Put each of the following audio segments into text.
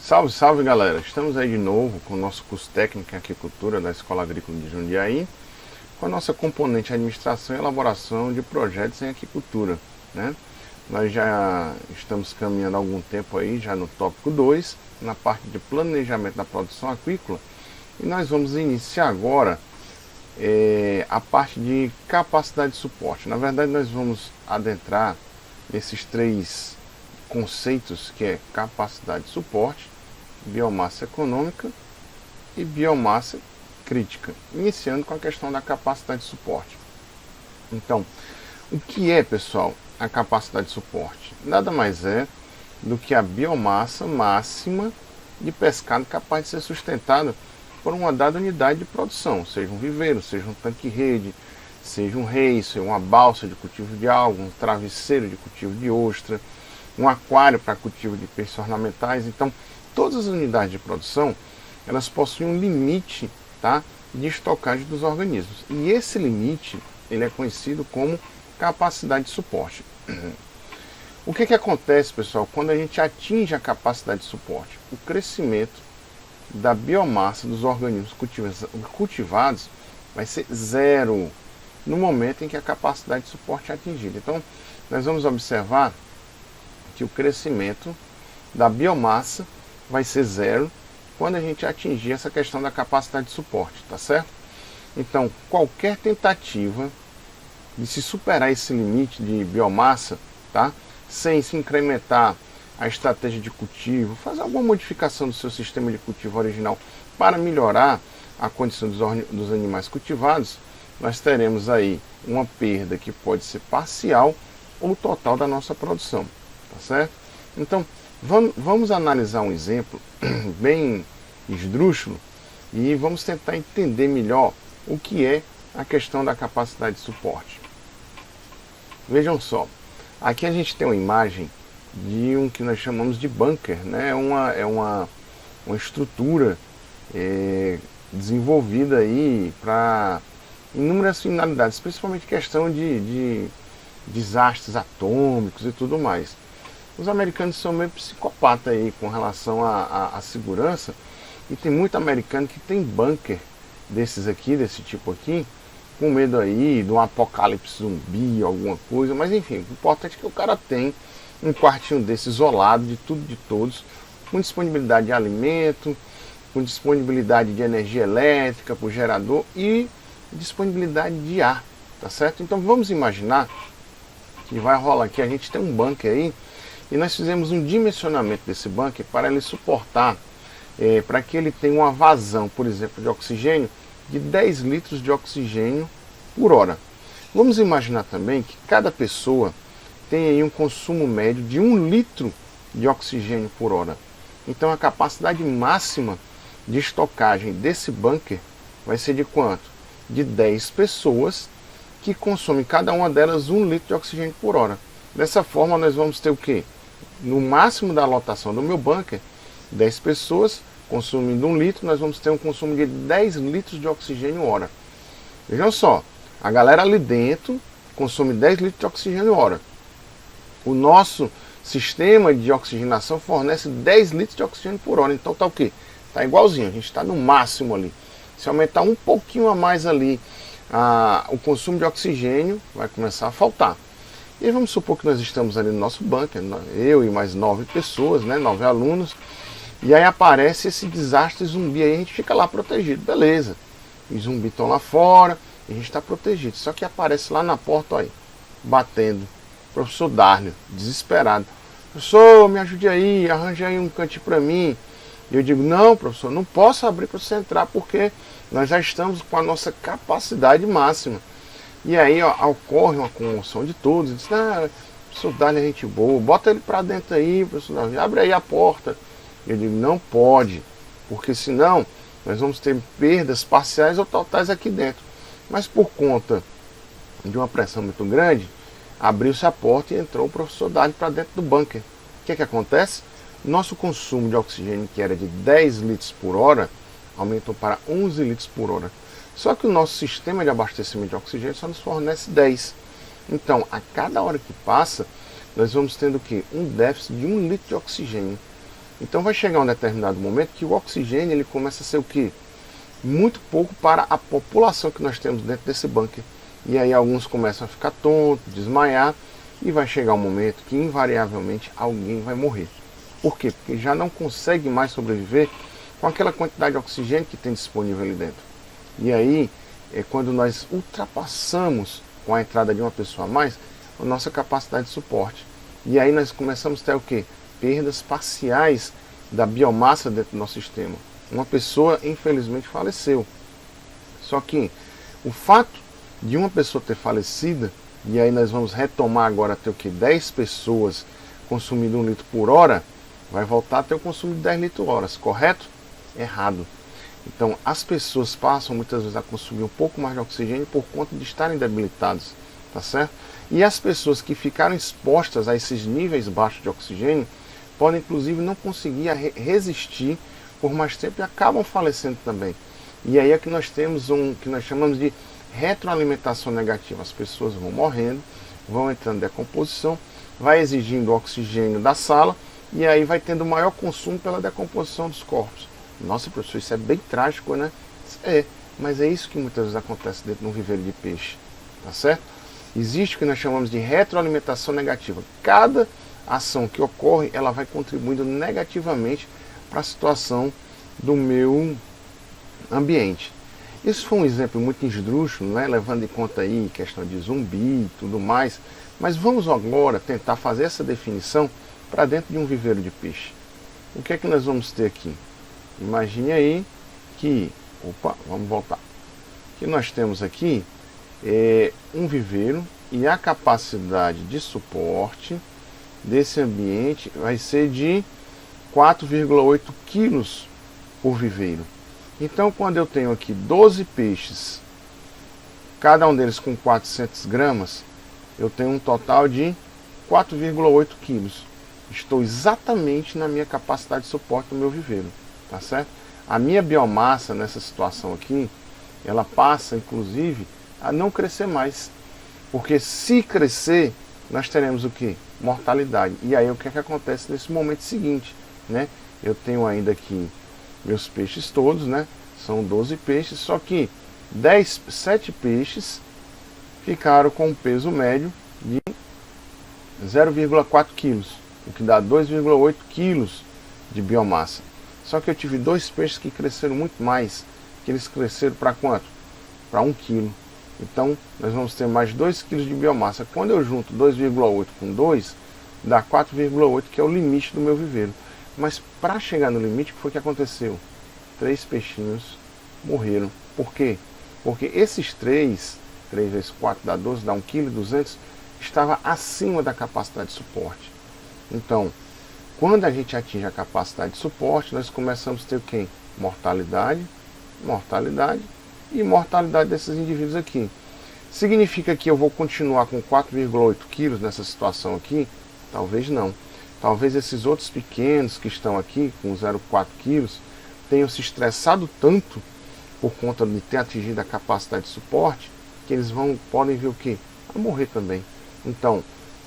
Salve, salve galera! Estamos aí de novo com o nosso curso técnico em aquicultura da Escola Agrícola de Jundiaí, com a nossa componente administração e elaboração de projetos em aquicultura, né? Nós já estamos caminhando há algum tempo aí, já no tópico 2, na parte de planejamento da produção aquícola, e nós vamos iniciar agora a parte de capacidade de suporte. Na verdade, nós vamos adentrar nesses três conceitos, que é capacidade de suporte, biomassa econômica e biomassa crítica, iniciando com a questão da capacidade de suporte. Então, o que é, pessoal, a capacidade de suporte? Nada mais é do que a biomassa máxima de pescado capaz de ser sustentada por uma dada unidade de produção, seja um viveiro, seja um tanque-rede, seja um rei, seja uma balsa de cultivo de alga, um travesseiro de cultivo de ostra, um aquário para cultivo de peixes ornamentais. Então, todas as unidades de produção, elas possuem um limite, tá, de estocagem dos organismos. E esse limite, ele é conhecido como capacidade de suporte. O que acontece, pessoal, quando a gente atinge a capacidade de suporte? O crescimento da biomassa dos organismos cultivados vai ser zero no momento em que a capacidade de suporte é atingida. Então, nós vamos observar que o crescimento da biomassa vai ser zero quando a gente atingir essa questão da capacidade de suporte, tá certo? Então, qualquer tentativa de se superar esse limite de biomassa, tá, sem se incrementar a estratégia de cultivo, fazer alguma modificação do seu sistema de cultivo original para melhorar a condição dos animais cultivados, nós teremos aí uma perda que pode ser parcial ou total da nossa produção, tá certo? Então, vamos analisar um exemplo bem esdrúxulo e vamos tentar entender melhor o que é a questão da capacidade de suporte. Vejam só, aqui a gente tem uma imagem de um que nós chamamos de bunker, né? É uma estrutura desenvolvida aí para inúmeras finalidades, principalmente questão de desastres atômicos e tudo mais. Os americanos são meio psicopatas aí com relação à segurança, e tem muito americano que tem bunker desses aqui, desse tipo aqui, com medo aí de um apocalipse zumbi, alguma coisa, mas enfim, o importante é que o cara tem um quartinho desse isolado de tudo, de todos, com disponibilidade de alimento, com disponibilidade de energia elétrica para o gerador e disponibilidade de ar, tá certo? Então vamos imaginar que vai rolar aqui, a gente tem um bunker aí, e nós fizemos um dimensionamento desse bunker para ele suportar, para que ele tenha uma vazão, por exemplo, de oxigênio, de 10 litros de oxigênio por hora. Vamos imaginar também que cada pessoa tem aí um consumo médio de 1 litro de oxigênio por hora. Então a capacidade máxima de estocagem desse bunker vai ser de quanto? De 10 pessoas que consomem cada uma delas 1 litro de oxigênio por hora. Dessa forma nós vamos ter o quê? No máximo da lotação do meu bunker, 10 pessoas consumindo 1 litro, nós vamos ter um consumo de 10 litros de oxigênio hora. Vejam só, a galera ali dentro consome 10 litros de oxigênio hora. O nosso sistema de oxigenação fornece 10 litros de oxigênio por hora. Então tá o quê? Tá igualzinho, a gente está no máximo ali. Se aumentar um pouquinho a mais ali, o consumo de oxigênio vai começar a faltar. E vamos supor que nós estamos ali no nosso bunker, eu e mais 9 pessoas, né, 9 alunos, e aí aparece esse desastre zumbi, aí a gente fica lá protegido, beleza. Os zumbis estão lá fora, e a gente está protegido. Só que aparece lá na porta, aí, batendo. Professor Darlio, desesperado. Professor, me ajude aí, arranje aí um cantinho para mim. E eu digo, não, professor, não posso abrir para você entrar, porque nós já estamos com a nossa capacidade máxima. E aí ocorre uma comoção de todos. Diz, professor Darlio é gente boa, bota ele para dentro aí, professor Darlio, abre aí a porta. Eu digo, não pode, porque senão nós vamos ter perdas parciais ou totais aqui dentro. Mas por conta de uma pressão muito grande, abriu-se a porta e entrou o professor Darlio para dentro do bunker. O que acontece? Nosso consumo de oxigênio, que era de 10 litros por hora, aumentou para 11 litros por hora. Só que o nosso sistema de abastecimento de oxigênio só nos fornece 10. Então, a cada hora que passa, nós vamos tendo o quê? Um déficit de 1 litro de oxigênio. Então vai chegar um determinado momento que o oxigênio ele começa a ser o quê? Muito pouco para a população que nós temos dentro desse bunker. E aí alguns começam a ficar tontos, desmaiar, e vai chegar um momento que invariavelmente alguém vai morrer. Por quê? Porque já não consegue mais sobreviver com aquela quantidade de oxigênio que tem disponível ali dentro. E aí é quando nós ultrapassamos com a entrada de uma pessoa a mais a nossa capacidade de suporte. E aí nós começamos a ter o quê? Perdas parciais da biomassa dentro do nosso sistema. Uma pessoa infelizmente faleceu. Só que o fato de uma pessoa ter falecido, e aí nós vamos retomar agora até o que? 10 pessoas consumindo 1 litro por hora, vai voltar a ter o consumo de 10 litros por hora, correto? Errado. Então as pessoas passam muitas vezes a consumir um pouco mais de oxigênio por conta de estarem debilitados, tá certo? E as pessoas que ficaram expostas a esses níveis baixos de oxigênio podem inclusive não conseguir resistir por mais tempo e acabam falecendo também. E aí é que nós temos que nós chamamos de retroalimentação negativa. As pessoas vão morrendo, vão entrando em decomposição, vai exigindo oxigênio da sala e aí vai tendo maior consumo pela decomposição dos corpos. Nossa, professor, isso é bem trágico, né? É, mas é isso que muitas vezes acontece dentro de um viveiro de peixe, tá certo? Existe o que nós chamamos de retroalimentação negativa. Cada ação que ocorre, ela vai contribuindo negativamente para a situação do meu ambiente. Isso foi um exemplo muito esdrúxulo, né? Levando em conta aí questão de zumbi e tudo mais. Mas vamos agora tentar fazer essa definição para dentro de um viveiro de peixe. O que é que nós vamos ter aqui? Imagine aí que, vamos voltar. Que nós temos aqui um viveiro e a capacidade de suporte desse ambiente vai ser de 4,8 quilos por viveiro. Então, quando eu tenho aqui 12 peixes, cada um deles com 400 gramas, eu tenho um total de 4,8 quilos. Estou exatamente na minha capacidade de suporte do meu viveiro, tá certo? A minha biomassa nessa situação aqui, ela passa, inclusive, a não crescer mais. Porque se crescer, nós teremos o quê? Mortalidade. E aí o que é que acontece nesse momento seguinte, né? Eu tenho ainda aqui meus peixes todos, né? São 12 peixes, só que 7 peixes ficaram com um peso médio de 0,4 quilos, o que dá 2,8 quilos de biomassa. Só que eu tive 2 peixes que cresceram muito mais, que eles cresceram para quanto? Para 1 quilo. Então nós vamos ter mais 2 quilos de biomassa. Quando eu junto 2,8 com 2, dá 4,8, que é o limite do meu viveiro. Mas para chegar no limite, o que foi que aconteceu? 3 peixinhos morreram. Por quê? Porque esses 3 vezes 4 dá 12, dá 1,2 kg, estava acima da capacidade de suporte. Então, quando a gente atinge a capacidade de suporte, nós começamos a ter o quê? Mortalidade, mortalidade e mortalidade desses indivíduos aqui. Significa que eu vou continuar com 4,8 quilos nessa situação aqui? Talvez não. Talvez esses outros pequenos que estão aqui, com 0,4 quilos, tenham se estressado tanto por conta de ter atingido a capacidade de suporte, que eles podem ver o quê? A morrer também. Então,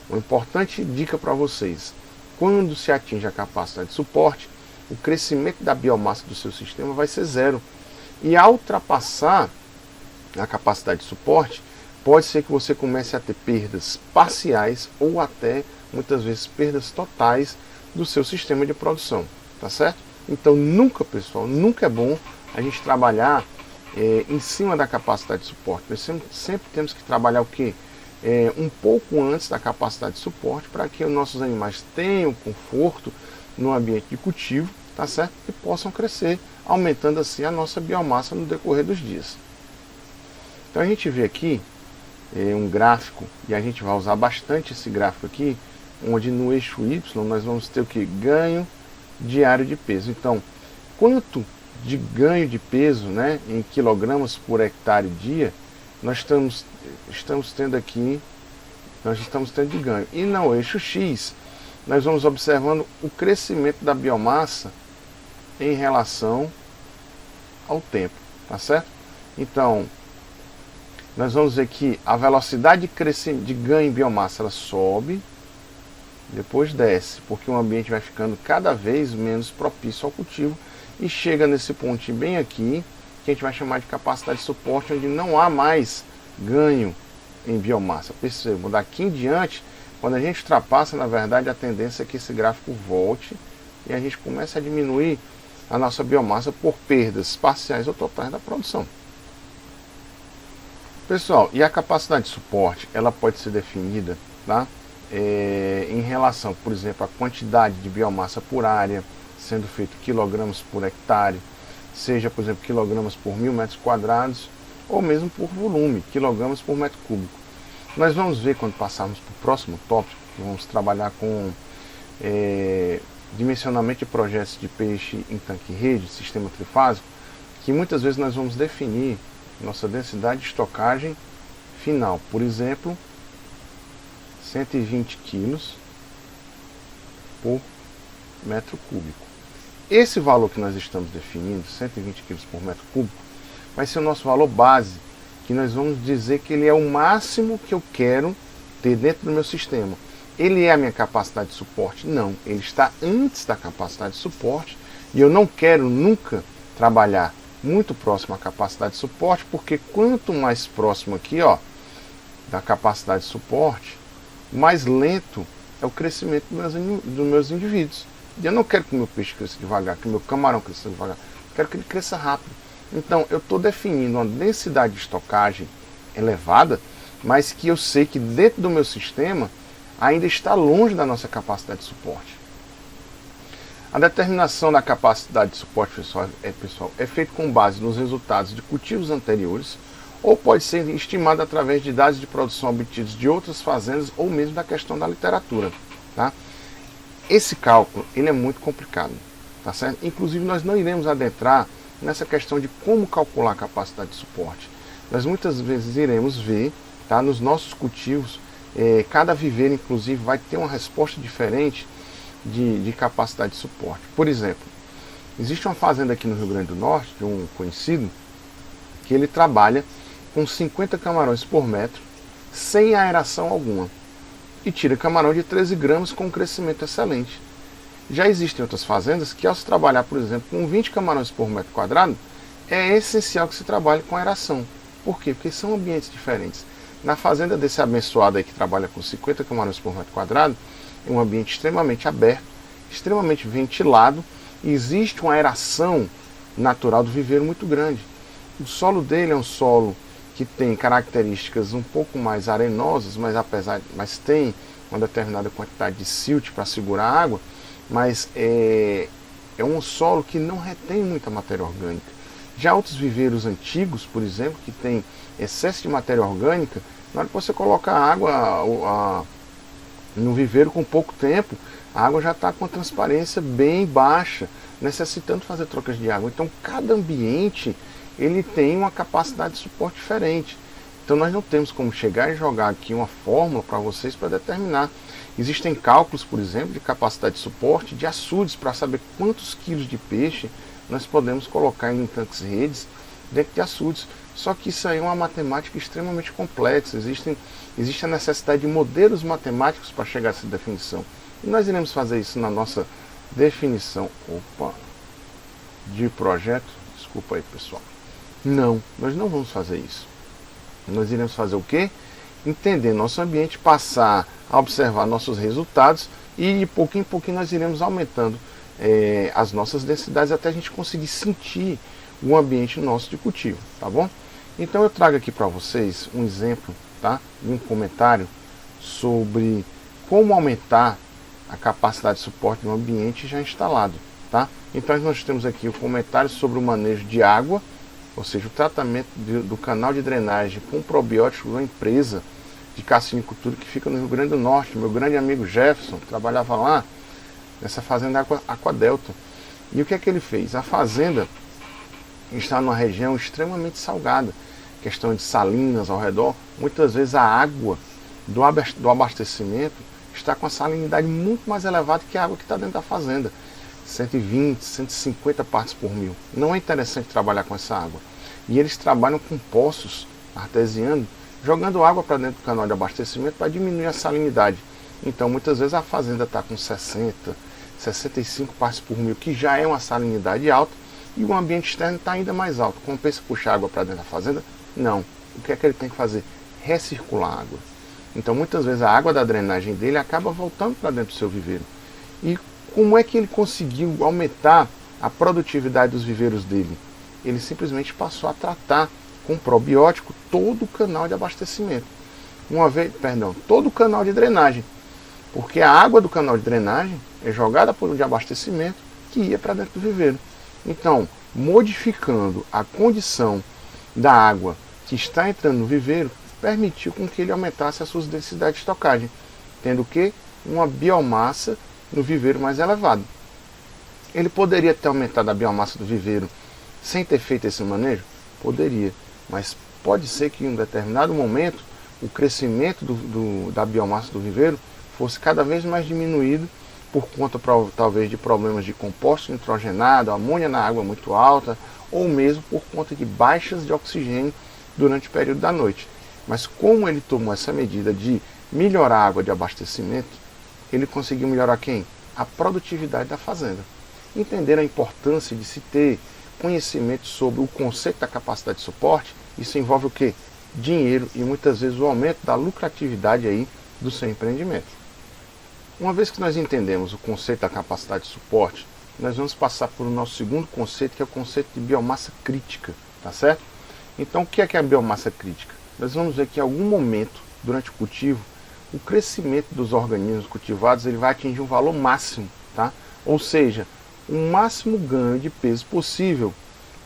uma importante dica para vocês: quando se atinge a capacidade de suporte, o crescimento da biomassa do seu sistema vai ser 0. E ao ultrapassar a capacidade de suporte, pode ser que você comece a ter perdas parciais ou até, muitas vezes, perdas totais do seu sistema de produção, tá certo? Então nunca, pessoal, nunca é bom a gente trabalhar em cima da capacidade de suporte. Nós sempre temos que trabalhar o quê? Um pouco antes da capacidade de suporte, para que os nossos animais tenham conforto no ambiente de cultivo, tá certo? E possam crescer, aumentando assim a nossa biomassa no decorrer dos dias. Então a gente vê aqui um gráfico, e a gente vai usar bastante esse gráfico aqui, onde no eixo Y nós vamos ter o que? Ganho diário de peso. Então, quanto de ganho de peso, né, em quilogramas por hectare dia, nós estamos tendo aqui, nós estamos tendo de ganho. E no eixo X, nós vamos observando o crescimento da biomassa em relação ao tempo, tá certo? Então, nós vamos ver que a velocidade de crescimento, de ganho em biomassa, ela sobe, depois desce, porque o ambiente vai ficando cada vez menos propício ao cultivo e chega nesse pontinho bem aqui, que a gente vai chamar de capacidade de suporte, onde não há mais ganho em biomassa. Percebam, daqui em diante, quando a gente ultrapassa, na verdade, a tendência é que esse gráfico volte e a gente começa a diminuir a nossa biomassa por perdas parciais ou totais da produção. Pessoal, e a capacidade de suporte, ela pode ser definida, tá? Em relação, por exemplo, à quantidade de biomassa por área, sendo feito quilogramas por hectare, seja, por exemplo, quilogramas por 1000 metros quadrados, ou mesmo por volume, quilogramas por metro cúbico. Nós vamos ver quando passarmos para o próximo tópico, que vamos trabalhar com dimensionamento de projetos de peixe em tanque-rede, sistema trifásico, que muitas vezes nós vamos definir nossa densidade de estocagem final. Por exemplo, 120 kg por metro cúbico. Esse valor que nós estamos definindo, 120 kg por metro cúbico, vai ser o nosso valor base, que nós vamos dizer que ele é o máximo que eu quero ter dentro do meu sistema. Ele é a minha capacidade de suporte? Não, ele está antes da capacidade de suporte e eu não quero nunca trabalhar muito próximo à capacidade de suporte, porque quanto mais próximo aqui, ó, da capacidade de suporte, mais lento é o crescimento dos meus indivíduos. E eu não quero que o meu peixe cresça devagar, que o meu camarão cresça devagar, eu quero que ele cresça rápido. Então eu estou definindo uma densidade de estocagem elevada, mas que eu sei que dentro do meu sistema ainda está longe da nossa capacidade de suporte. A determinação da capacidade de suporte, pessoal, é feita com base nos resultados de cultivos anteriores, ou pode ser estimada através de dados de produção obtidos de outras fazendas, ou mesmo da questão da literatura. Tá? Esse cálculo ele é muito complicado, tá certo? Inclusive nós não iremos adentrar nessa questão de como calcular a capacidade de suporte. Nós muitas vezes iremos ver, tá, nos nossos cultivos, cada viveiro inclusive vai ter uma resposta diferente de capacidade de suporte. Por exemplo, existe uma fazenda aqui no Rio Grande do Norte, de um conhecido, que ele trabalha com 50 camarões por metro, sem aeração alguma, e tira camarão de 13 gramas com um crescimento excelente. Já existem outras fazendas que, ao se trabalhar, por exemplo, com 20 camarões por metro quadrado, é essencial que se trabalhe com aeração. Por quê? Porque são ambientes diferentes. Na fazenda desse abençoado aí que trabalha com 50 camarões por metro quadrado, é um ambiente extremamente aberto, extremamente ventilado, e existe uma aeração natural do viveiro muito grande. O solo dele é um solo que tem características um pouco mais arenosas, mas tem uma determinada quantidade de silt para segurar a água, mas é um solo que não retém muita matéria orgânica. Já outros viveiros antigos, por exemplo, que tem excesso de matéria orgânica, na hora que você coloca a água no viveiro com pouco tempo, a água já está com a transparência bem baixa, necessitando fazer trocas de água. Então cada ambiente ele tem uma capacidade de suporte diferente. Então nós não temos como chegar e jogar aqui uma fórmula para vocês para determinar. Existem cálculos, por exemplo, de capacidade de suporte de açudes, para saber quantos quilos de peixe nós podemos colocar em tanques redes dentro de açudes. Só que isso aí é uma matemática extremamente complexa. Existe a necessidade de modelos matemáticos para chegar a essa definição. E nós iremos fazer isso na nossa definição de projeto. Desculpa aí, pessoal. Não, nós não vamos fazer isso. Nós iremos fazer o quê? Entender nosso ambiente, passar a observar nossos resultados e de pouquinho em pouquinho nós iremos aumentando as nossas densidades até a gente conseguir sentir o ambiente nosso de cultivo, tá bom? Então eu trago aqui para vocês um exemplo, tá? E um comentário sobre como aumentar a capacidade de suporte de um ambiente já instalado, tá? Então nós temos aqui o comentário sobre o manejo de água, ou seja, o tratamento do canal de drenagem com probiótico de uma empresa de cassinicultura que fica no Rio Grande do Norte. Meu grande amigo Jefferson trabalhava lá nessa fazenda Aquadelta. E o que é que ele fez? A fazenda está numa região extremamente salgada, questão de salinas ao redor. Muitas vezes a água do abastecimento está com a salinidade muito mais elevada que a água que está dentro da fazenda. 120, 150 partes por mil. Não é interessante trabalhar com essa água. E eles trabalham com poços artesianos, jogando água para dentro do canal de abastecimento para diminuir a salinidade. Então muitas vezes a fazenda está com 60, 65 partes por mil, que já é uma salinidade alta, e o ambiente externo está ainda mais alto. Compensa puxar água para dentro da fazenda? Não. O que é que ele tem que fazer? Recircular a água. Então muitas vezes a água da drenagem dele acaba voltando para dentro do seu viveiro. E como é que ele conseguiu aumentar a produtividade dos viveiros dele? Ele simplesmente passou a tratar com probiótico todo o canal de abastecimento. Todo o canal de drenagem. Porque a água do canal de drenagem é jogada por um de abastecimento que ia para dentro do viveiro. Então, modificando a condição da água que está entrando no viveiro, permitiu com que ele aumentasse as suas densidades de estocagem, tendo o quê? Uma biomassa no viveiro mais elevada. Ele poderia ter aumentado a biomassa do viveiro sem ter feito esse manejo? Poderia, mas pode ser que em um determinado momento o crescimento da biomassa do viveiro fosse cada vez mais diminuído por conta talvez de problemas de composto nitrogenado, amônia na água muito alta, ou mesmo por conta de baixas de oxigênio durante o período da noite. Mas como ele tomou essa medida de melhorar a água de abastecimento, ele conseguiu melhorar quem? A produtividade da fazenda. Entender a importância de se ter conhecimento sobre o conceito da capacidade de suporte, isso envolve o quê? Dinheiro e muitas vezes o aumento da lucratividade aí do seu empreendimento. Uma vez que nós entendemos o conceito da capacidade de suporte, nós vamos passar por o nosso segundo conceito, que é o conceito de biomassa crítica, tá certo? Então o que é a biomassa crítica? Nós vamos ver que em algum momento, durante o cultivo, o crescimento dos organismos cultivados ele vai atingir um valor máximo, tá? Ou seja, o máximo ganho de peso possível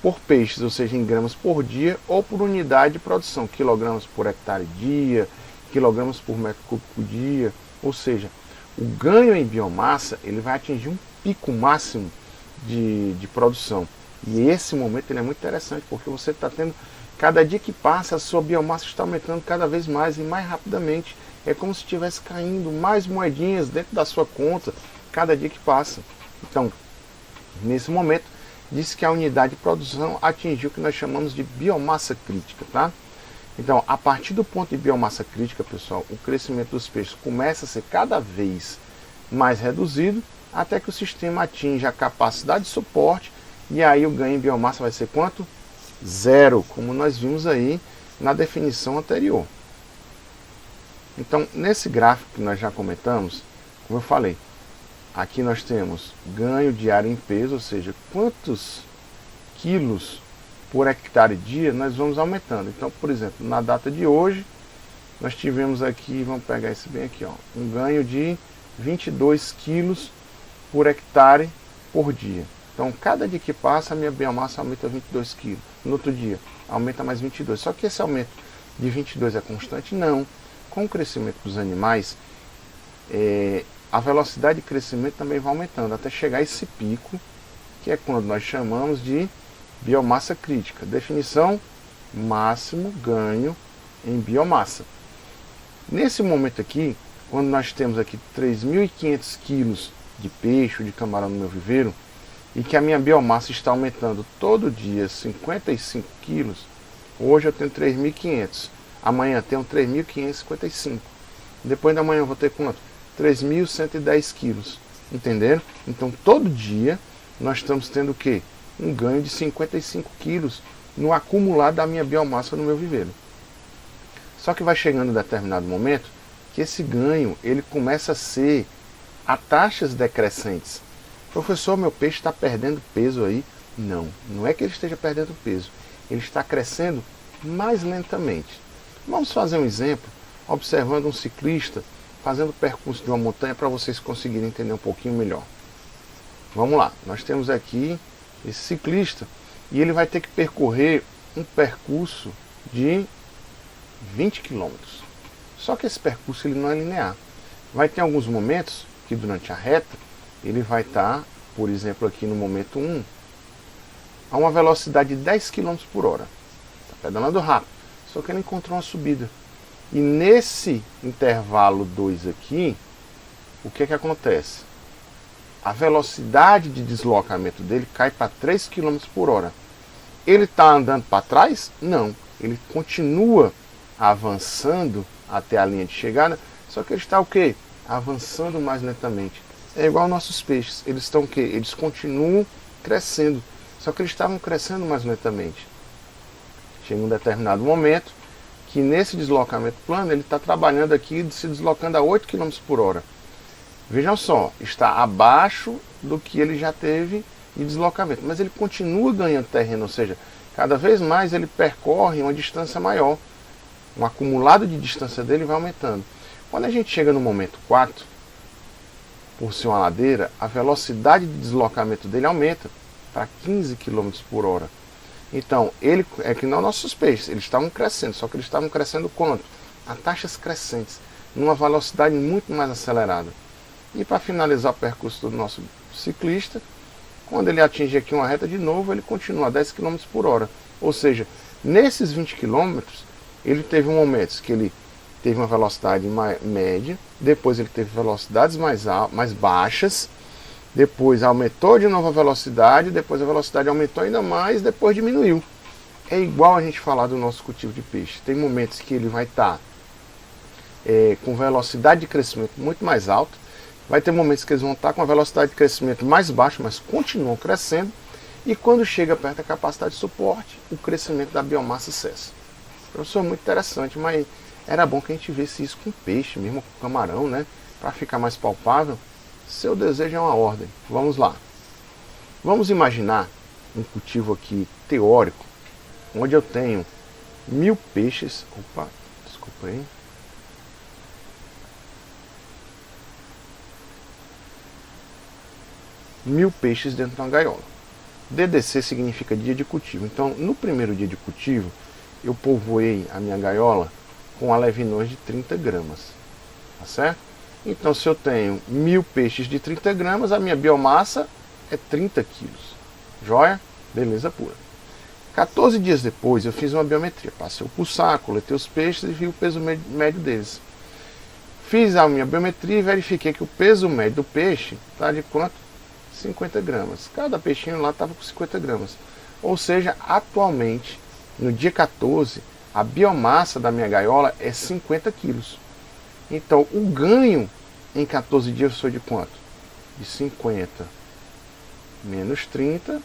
por peixes, ou seja, em gramas por dia ou por unidade de produção, quilogramas por hectare dia, quilogramas por metro cúbico dia, ou seja, o ganho em biomassa ele vai atingir um pico máximo de produção. E esse momento ele é muito interessante, porque você está tendo, cada dia que passa, a sua biomassa está aumentando cada vez mais e mais rapidamente. É como se estivesse caindo mais moedinhas dentro da sua conta cada dia que passa. Então, nesse momento, diz que a unidade de produção atingiu o que nós chamamos de biomassa crítica, tá? Então, a partir do ponto de biomassa crítica, pessoal, o crescimento dos peixes começa a ser cada vez mais reduzido, até que o sistema atinja a capacidade de suporte, e aí o ganho em biomassa vai ser quanto? Zero, como nós vimos aí na definição anterior. Então, nesse gráfico que nós já comentamos, como eu falei, aqui nós temos ganho diário em peso, ou seja, quantos quilos por hectare dia nós vamos aumentando. Então, por exemplo, na data de hoje, nós tivemos aqui, vamos pegar esse bem aqui, ó, um ganho de 22 quilos por hectare por dia. Então, cada dia que passa, a minha biomassa aumenta 22 quilos. No outro dia, aumenta mais 22. Só que esse aumento de 22 é constante? Não. Com o crescimento dos animais, a velocidade de crescimento também vai aumentando, até chegar a esse pico, que é quando nós chamamos de biomassa crítica. Definição: máximo ganho em biomassa. Nesse momento aqui, quando nós temos aqui 3.500 quilos de peixe, de camarão no meu viveiro, e que a minha biomassa está aumentando todo dia 55 quilos, hoje eu tenho 3.500, amanhã tenho 3.555, depois da manhã eu vou ter quanto? 3.110 quilos, entenderam? Então todo dia nós estamos tendo o quê? Um ganho de 55 quilos no acumulado da minha biomassa no meu viveiro. Só que vai chegando um determinado momento que esse ganho ele começa a ser a taxas decrescentes. Professor, meu peixe está perdendo peso aí? Não, não é que ele esteja perdendo peso, ele está crescendo mais lentamente. Vamos fazer um exemplo, observando um ciclista fazendo o percurso de uma montanha para vocês conseguirem entender um pouquinho melhor. Vamos lá, nós temos aqui esse ciclista e ele vai ter que percorrer um percurso de 20 km. Só que esse percurso ele não é linear. Vai ter alguns momentos que durante a reta ele vai estar, por exemplo, aqui no momento 1, a uma velocidade de 10 km por hora. Está pedalando rápido, só que ele encontrou uma subida. E nesse intervalo 2 aqui, o que acontece? A velocidade de deslocamento dele cai para 3 km por hora. Ele está andando para trás? Não. Ele continua avançando até a linha de chegada, só que ele está o quê? avançando mais lentamente. É igual aos nossos peixes, eles estão o quê? Eles continuam crescendo, só que eles estavam crescendo mais lentamente. Chega um determinado momento que nesse deslocamento plano ele está trabalhando aqui, se deslocando a 8 km por hora. Vejam só, está abaixo do que ele já teve de deslocamento, mas ele continua ganhando terreno, ou seja, cada vez mais ele percorre uma distância maior. O acumulado de distância dele vai aumentando. Quando a gente chega no momento 4, por ser uma ladeira, a velocidade de deslocamento dele aumenta para 15 km por hora. Então, ele é que não nossos peixes, eles estavam crescendo, só que eles estavam crescendo quanto? A taxas crescentes, numa velocidade muito mais acelerada. E para finalizar o percurso do nosso ciclista, quando ele atinge aqui uma reta de novo, ele continua a 10 km por hora. Ou seja, nesses 20 km, ele teve momentos que ele teve uma velocidade média, depois ele teve velocidades mais baixas, depois aumentou de novo a velocidade, depois a velocidade aumentou ainda mais, depois diminuiu. É igual a gente falar do nosso cultivo de peixe. Tem momentos que ele vai estar com velocidade de crescimento muito mais alta, vai ter momentos que eles vão estar com a velocidade de crescimento mais baixa, mas continuam crescendo, e quando chega perto da capacidade de suporte, o crescimento da biomassa cessa. Professor, muito interessante, mas era bom que a gente visse isso com peixe, mesmo com camarão, né? Para ficar mais palpável. Seu desejo é uma ordem. Vamos lá. Vamos imaginar um cultivo aqui teórico, onde eu tenho 1000 peixes. Opa, desculpa aí. Mil peixes dentro de uma gaiola. DDC significa dia de cultivo. Então, no primeiro dia de cultivo, eu povoei a minha gaiola com alevinões de 30 gramas. Tá certo? Então, se eu tenho 1000 peixes de 30 gramas, a minha biomassa é 30 quilos. Joia? Beleza pura. 14 dias depois, eu fiz uma biometria. Passei o pulsar, coletei os peixes e vi o peso médio deles. Fiz a minha biometria e verifiquei que o peso médio do peixe está de quanto? 50 gramas. Cada peixinho lá estava com 50 gramas. Ou seja, atualmente, no dia 14, a biomassa da minha gaiola é 50 quilos. Então, o ganho em 14 dias foi de quanto? De 50 menos 30.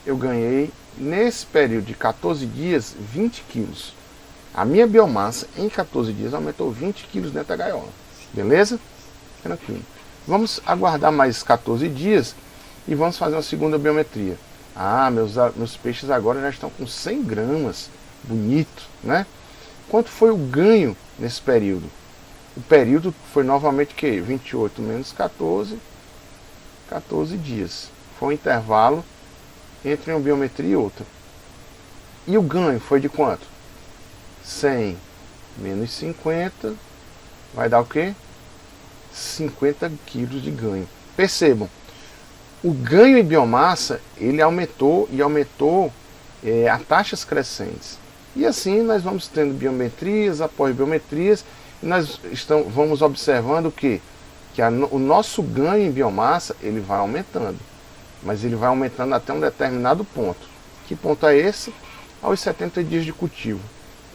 Eu ganhei, nesse período de 14 dias, 20 quilos. A minha biomassa, em 14 dias, aumentou 20 quilos dentro da gaiola. Beleza? Tranquilo. Vamos aguardar mais 14 dias e vamos fazer uma segunda biometria. Ah, meus peixes agora já estão com 100 gramas. Bonito, né? Quanto foi o ganho nesse período? O período foi novamente o quê? 28 menos 14, 14 dias. Foi um intervalo entre uma biometria e outra. E o ganho foi de quanto? 100 menos 50 vai dar o quê? 50 quilos de ganho. Percebam, o ganho em biomassa, ele aumentou e aumentou a taxas crescentes. E assim nós vamos tendo biometrias após biometrias, e nós vamos observando o quê? Que o nosso ganho em biomassa, ele vai aumentando. Mas ele vai aumentando até um determinado ponto. Que ponto é esse? Aos 70 dias de cultivo.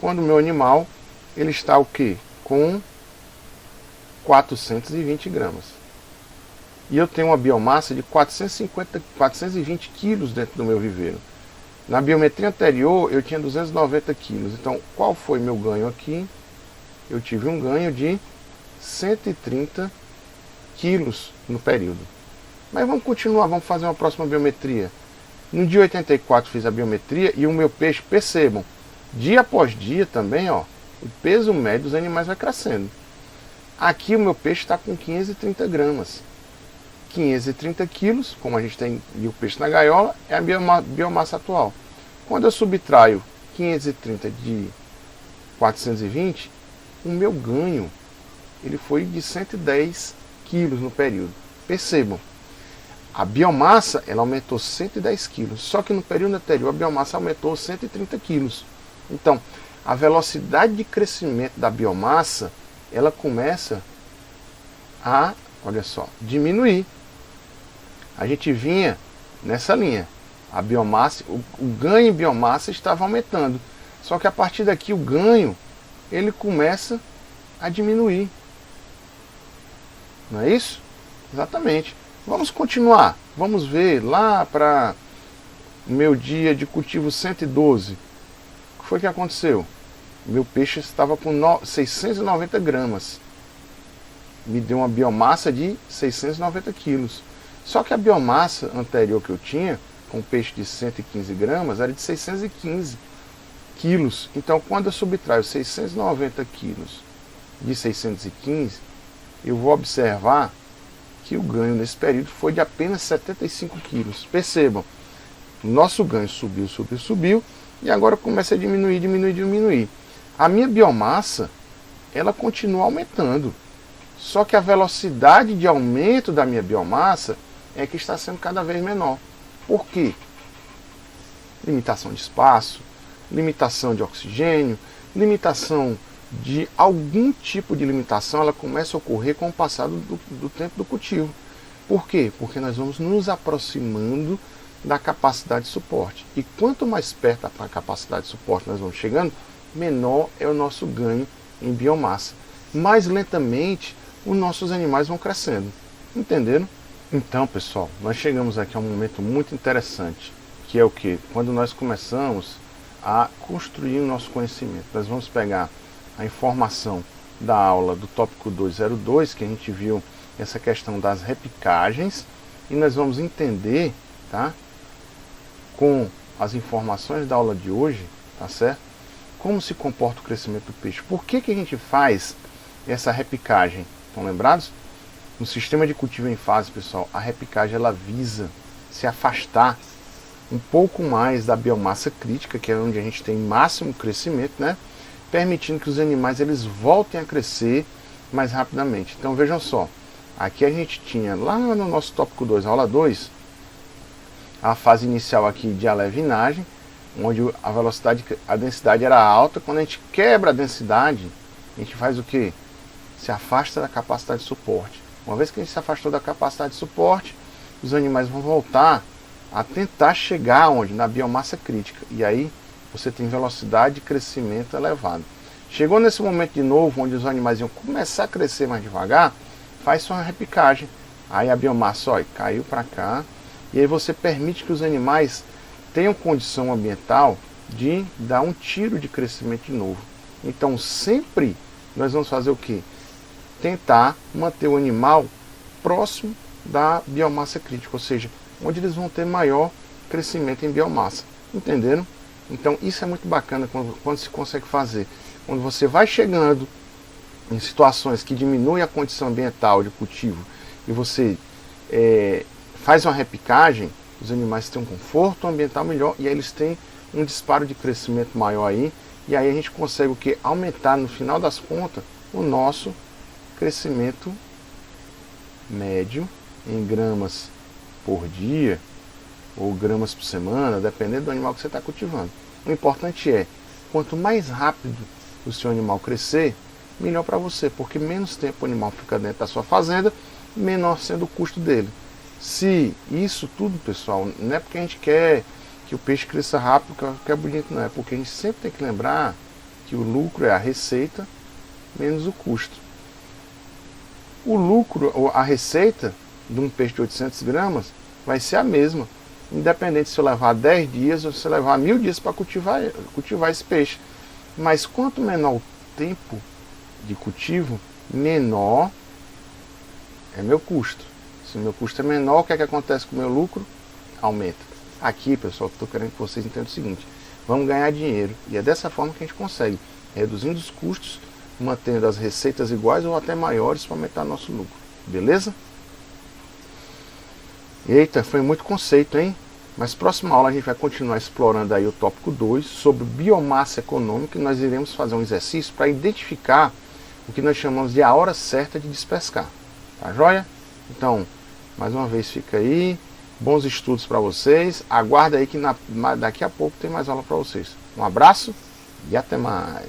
Quando o meu animal, ele está o quê? Com 420 gramas. E eu tenho uma biomassa de 420 quilos dentro do meu viveiro. Na biometria anterior, eu tinha 290 quilos. Então, qual foi meu ganho aqui? Eu tive um ganho de 130 quilos no período. Mas vamos continuar, vamos fazer uma próxima biometria. No dia 84 fiz a biometria e o meu peixe, percebam, dia após dia também, ó, o peso médio dos animais vai crescendo. Aqui o meu peixe está com 530 gramas. 530 quilos, como a gente tem o peixe na gaiola, é a biomassa atual. Quando eu subtraio 530 de 420, o meu ganho ele foi de 110 quilos no período. Percebam, a biomassa ela aumentou 110 quilos, só que no período anterior a biomassa aumentou 130 quilos. Então, a velocidade de crescimento da biomassa, ela começa a, olha só, diminuir. A gente vinha nessa linha. A biomassa, o ganho em biomassa estava aumentando. Só que a partir daqui o ganho, ele começa a diminuir. Não é isso? Exatamente. Vamos continuar. Vamos ver lá para o meu dia de cultivo 112. O que foi que aconteceu? Meu peixe estava com 690 gramas. Me deu uma biomassa de 690 quilos. Só que a biomassa anterior que eu tinha, com peixe de 115 gramas, era de 615 quilos. Então, quando eu subtraio 690 quilos de 615, eu vou observar que o ganho nesse período foi de apenas 75 quilos. Percebam, o nosso ganho subiu, subiu, subiu, e agora começa a diminuir, diminuir, diminuir. A minha biomassa, ela continua aumentando. Só que a velocidade de aumento da minha biomassa é que está sendo cada vez menor. Por quê? Limitação de espaço, limitação de oxigênio, limitação de algum tipo de limitação, ela começa a ocorrer com o passar do tempo do cultivo. Por quê? Porque nós vamos nos aproximando da capacidade de suporte. E quanto mais perto da capacidade de suporte nós vamos chegando, menor é o nosso ganho em biomassa. Mais lentamente, os nossos animais vão crescendo. Entenderam? Então, pessoal, nós chegamos aqui a um momento muito interessante, que é o que? Quando nós começamos a construir o nosso conhecimento. Nós vamos pegar a informação da aula do tópico 202, que a gente viu essa questão das repicagens, e nós vamos entender, tá, com as informações da aula de hoje, tá certo? Como se comporta o crescimento do peixe. Por que a gente faz essa repicagem? Estão lembrados? No sistema de cultivo em fase, pessoal, a repicagem ela visa se afastar um pouco mais da biomassa crítica, que é onde a gente tem máximo crescimento, né? Permitindo que os animais eles voltem a crescer mais rapidamente. Então vejam só, aqui a gente tinha lá no nosso tópico 2, aula 2, a fase inicial aqui de alevinagem, onde a velocidade, a densidade era alta. Quando a gente quebra a densidade, a gente faz o que? Se afasta da capacidade de suporte. Uma vez que a gente se afastou da capacidade de suporte, os animais vão voltar a tentar chegar onde? Na biomassa crítica. E aí você tem velocidade de crescimento elevada. Chegou nesse momento de novo, onde os animais iam começar a crescer mais devagar, faz uma repicagem. Aí a biomassa, ó, caiu para cá. E aí você permite que os animais tenham condição ambiental de dar um tiro de crescimento de novo. Então sempre nós vamos fazer o quê? Tentar manter o animal próximo da biomassa crítica, ou seja, onde eles vão ter maior crescimento em biomassa. Entenderam? Então isso é muito bacana quando se consegue fazer. Quando você vai chegando em situações que diminuem a condição ambiental de cultivo e você faz uma repicagem, os animais têm um conforto ambiental melhor e aí eles têm um disparo de crescimento maior aí, e aí a gente consegue o que? Aumentar no final das contas o nosso crescimento médio em gramas por dia ou gramas por semana, dependendo do animal que você está cultivando. O importante é, quanto mais rápido o seu animal crescer, melhor para você, porque menos tempo o animal fica dentro da sua fazenda, menor sendo o custo dele. Se isso tudo, pessoal, não é porque a gente quer que o peixe cresça rápido, que é bonito, não é, porque a gente sempre tem que lembrar que o lucro é a receita menos o custo. O lucro, ou a receita de um peixe de 800 gramas vai ser a mesma, independente se eu levar 10 dias ou se eu levar 1000 dias para cultivar esse peixe. Mas quanto menor o tempo de cultivo, menor é meu custo. Se o meu custo é menor, o que é que acontece com o meu lucro? Aumenta. Aqui, pessoal, estou querendo que vocês entendam o seguinte: vamos ganhar dinheiro. E é dessa forma que a gente consegue, reduzindo os custos, mantendo as receitas iguais ou até maiores para aumentar nosso lucro. Beleza? Eita, foi muito conceito, hein? Mas próxima aula a gente vai continuar explorando aí o tópico 2 sobre biomassa econômica, e nós iremos fazer um exercício para identificar o que nós chamamos de a hora certa de despescar. Tá joia? Então, mais uma vez fica aí. Bons estudos para vocês. Aguarda aí que daqui a pouco tem mais aula para vocês. Um abraço e até mais.